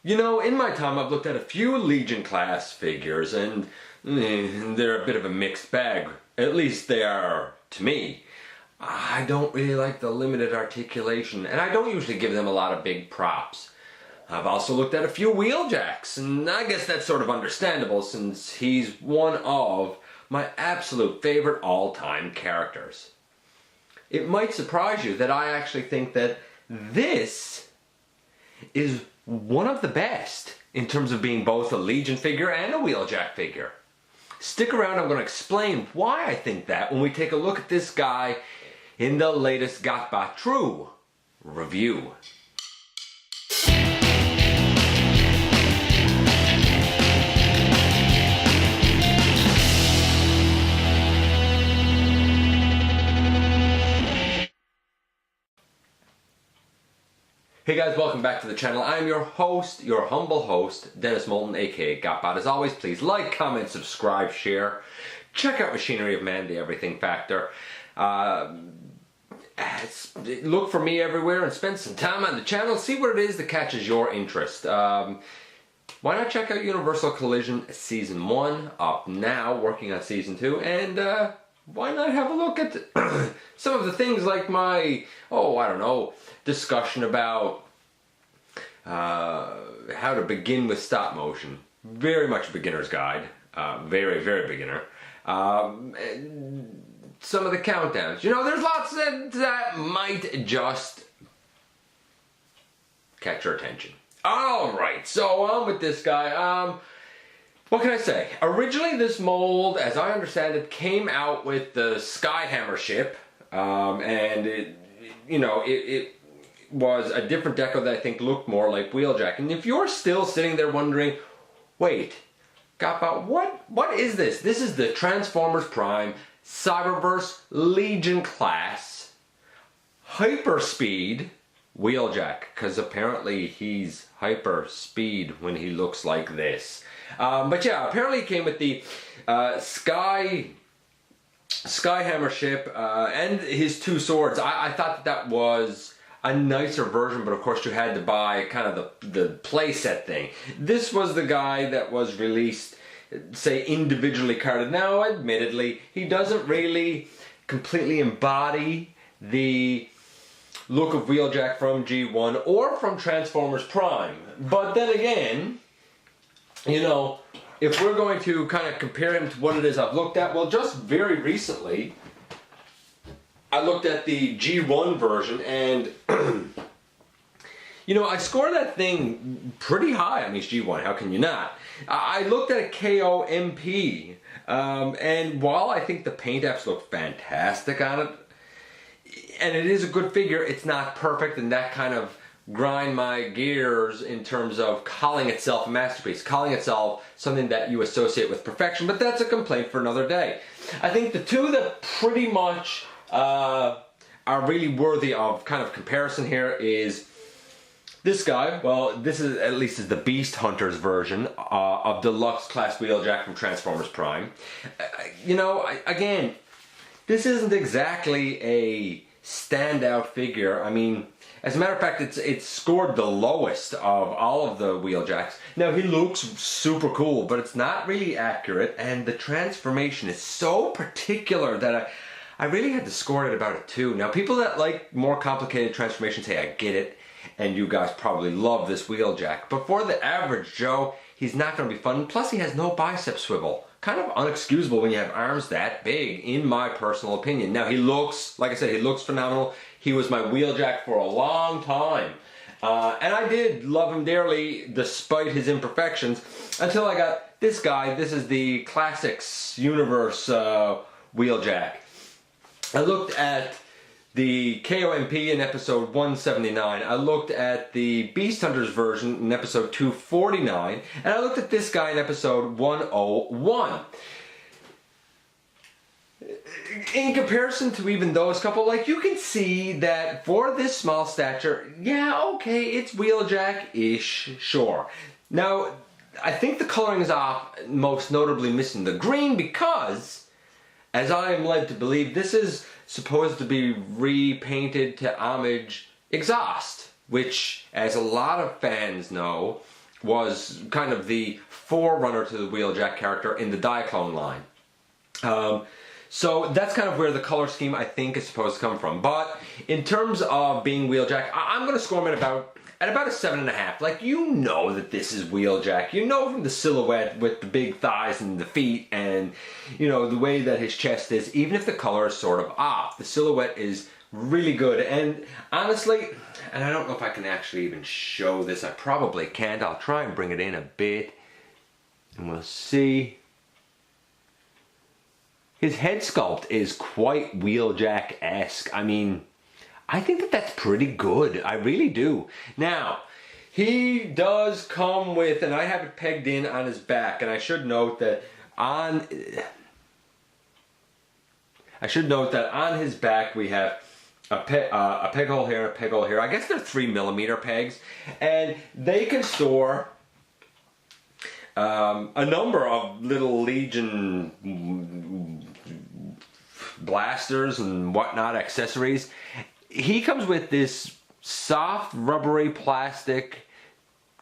You know, in my time I've looked at a few Legion class figures and they're a bit of a mixed bag. At least they are to me. I don't really like the limited articulation and I don't usually give them a lot of big props. I've also looked at a few Wheeljacks, and I guess that's sort of understandable since he's one of my absolute favorite all-time characters. It might surprise you that I actually think that this is one of the best in terms of being both a Legion figure and a Wheeljack figure. Stick around, I'm going to explain why I think that when we take a look at this guy in the latest GotBot True review. Hey guys, welcome back to the channel. I'm your host, your humble host, Dennis Moulton, aka GotBot. As always, please like, comment, subscribe, share. Check out Machinery of Man, the Everything Factor. Look for me everywhere and spend some time on the channel. See what it is that catches your interest. Why not check out Universal Collision Season 1, up now, working on Season 2, and why not have a look at some of the things like my, discussion about how to begin with stop motion. Very much a beginner's guide. Very, very beginner. And some of the countdowns. You know, there's lots that might just catch your attention. Alright, so on with this guy. What can I say? Originally this mold, as I understand it, came out with the Skyhammer ship. And it was a different deco that I think looked more like Wheeljack. And if you're still sitting there wondering, wait, GotBot, what is this? This is the Transformers Prime Cyberverse Legion class Hyperspeed Wheeljack, because apparently he's hyperspeed when he looks like this. But yeah, apparently it came with the Skyhammer ship and his two swords. I thought that was a nicer version, but of course you had to buy kind of the playset thing. This was the guy that was released, say, individually carded. Now, admittedly, he doesn't really completely embody the look of Wheeljack from G1 or from Transformers Prime. But then again, you know, if we're going to kind of compare him to what it is I've looked at, well, just very recently, I looked at the G1 version and, you know, I scored that thing pretty high. I mean, it's G1, how can you not? I looked at a KOMP, and while I think the paint apps look fantastic on it, and it is a good figure, it's not perfect, and that kind of grind my gears in terms of calling itself a masterpiece, calling itself something that you associate with perfection, but that's a complaint for another day. I think the two that pretty much are really worthy of kind of comparison here is this guy. Well, this is at least is the Beast Hunters version of Deluxe Class Wheeljack from Transformers Prime. You know, again, this isn't exactly a standout figure. I mean, as a matter of fact, it's scored the lowest of all of the Wheeljacks. Now, he looks super cool, but it's not really accurate, and the transformation is so particular that I really had to score it about a 2. Now, people that like more complicated transformations, hey, I get it, and you guys probably love this Wheeljack. But for the average Joe, he's not going to be fun. Plus, he has no bicep swivel. Kind of unexcusable when you have arms that big, in my personal opinion. Now, he looks, like I said, he looks phenomenal. He was my Wheeljack for a long time. And I did love him dearly, despite his imperfections, until I got this guy. This is the Classics Universe Wheeljack. I looked at the KOMP in episode 179. I looked at the Beast Hunters version in episode 249. And I looked at this guy in episode 101. In comparison to even those couple, like, you can see that for this small stature, yeah, okay, it's Wheeljack-ish, sure. Now, I think the coloring is off, most notably missing the green, because, as I am led to believe, this is supposed to be repainted to homage Exhaust, which, as a lot of fans know, was kind of the forerunner to the Wheeljack character in the Diaclone line. So that's kind of where the color scheme I think is supposed to come from. But in terms of being Wheeljack, I'm going to score him at about a 7.5. Like, you know that this is Wheeljack. You know from the silhouette with the big thighs and the feet and, you know, the way that his chest is, even if the color is sort of off, the silhouette is really good. And honestly, and I don't know if I can actually even show this. I probably can't. I'll try and bring it in a bit and we'll see. His head sculpt is quite Wheeljack-esque. I mean, I think that that's pretty good. I really do. Now, he does come with, and I have it pegged in on his back, and I should note that on his back we have a peg hole here, a peg hole here. I guess they're 3mm pegs, and they can store a number of little Legion blasters and whatnot, accessories. He comes with this soft rubbery plastic,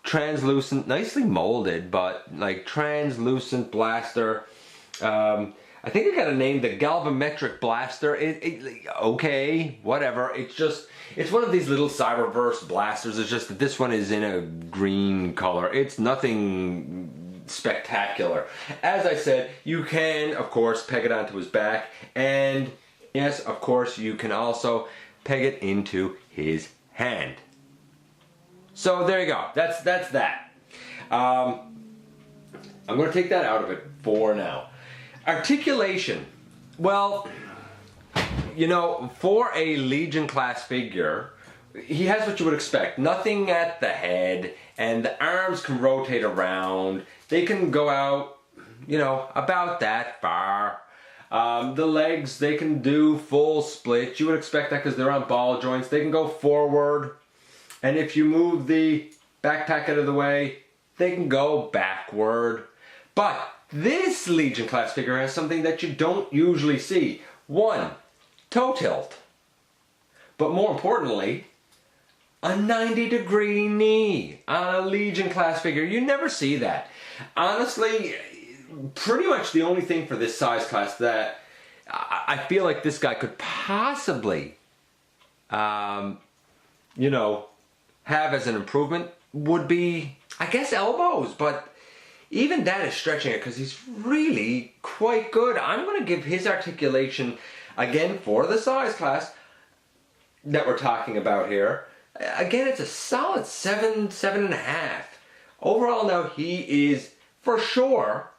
translucent, nicely molded, but like translucent blaster. I think I got a name, the galvanometric blaster. Okay, whatever. It's one of these little Cyberverse blasters. It's just that this one is in a green color. It's nothing spectacular. As I said, you can, of course, peg it onto his back, and yes, of course, you can also peg it into his hand. So there you go. That's that. I'm going to take that out of it for now. Articulation. Well, you know, for a Legion class figure, he has what you would expect. Nothing at the head, and the arms can rotate around. They can go out, you know, about that far. The legs, they can do full split. You would expect that because they're on ball joints. They can go forward. And if you move the backpack out of the way, they can go backward. But this Legion class figure has something that you don't usually see. One, toe tilt. But more importantly, a 90-degree knee on a Legion class figure. You never see that. Honestly, pretty much the only thing for this size class that I feel like this guy could possibly, you know, have as an improvement would be, I guess, elbows. But even that is stretching it because he's really quite good. I'm going to give his articulation, again, for the size class that we're talking about here. Again, it's a solid 7.5. Overall, now he is, for sure,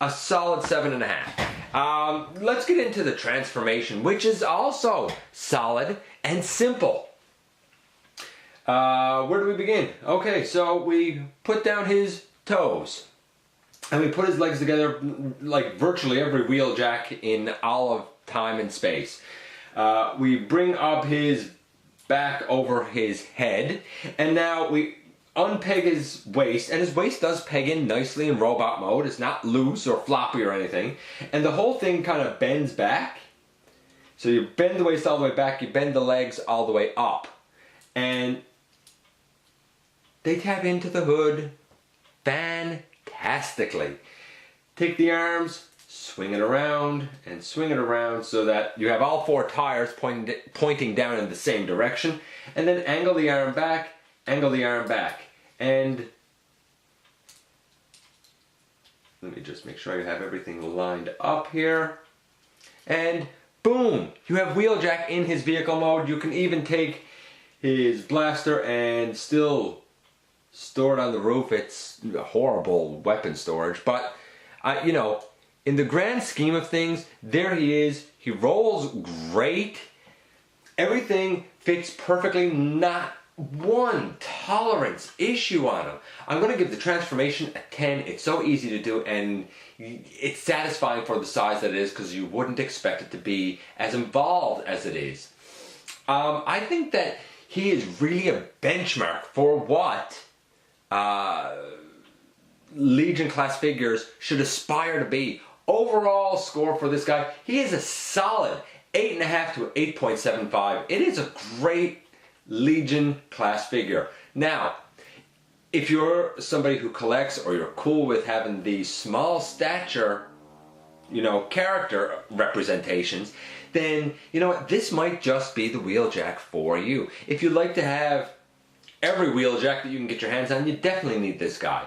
a solid 7.5. Let's get into the transformation, which is also solid and simple. Where do we begin? Okay, so we put down his toes. And we put his legs together like virtually every Wheeljack in all of time and space. We bring up his back over his head, and now we unpeg his waist, and his waist does peg in nicely in robot mode. It's not loose or floppy or anything, and the whole thing kind of bends back. So you bend the waist all the way back, you bend the legs all the way up, and they tap into the hood fantastically. Take the arms, swing it around and swing it around so that you have all four tires pointing down in the same direction, and then angle the arm back, and let me just make sure I have everything lined up here, and boom, you have Wheeljack in his vehicle mode. You can even take his blaster and still store it on the roof. It's horrible weapon storage, but you know, in the grand scheme of things, there he is. He rolls great. Everything fits perfectly. Not one tolerance issue on him. I'm going to give the transformation a 10. It's so easy to do, and it's satisfying for the size that it is because you wouldn't expect it to be as involved as it is. I think that he is really a benchmark for what Legion class figures should aspire to be. Overall score for this guy, he is a solid 8.5 to 8.75. It is a great Legion class figure. Now, if you're somebody who collects, or you're cool with having the small stature, you know, character representations, then you know what, this might just be the Wheeljack for you. If you'd like to have every Wheeljack that you can get your hands on, you definitely need this guy.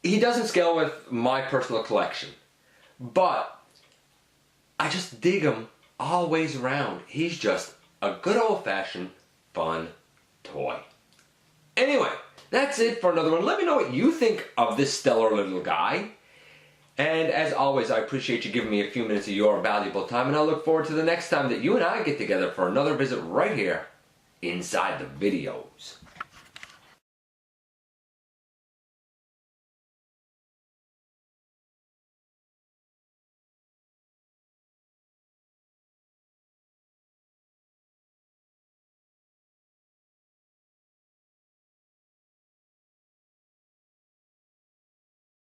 He doesn't scale with my personal collection, but I just dig him all ways around. He's just a good old-fashioned fun toy. Anyway, that's it for another one. Let me know what you think of this stellar little guy. And as always, I appreciate you giving me a few minutes of your valuable time, and I look forward to the next time that you and I get together for another visit right here inside the videos.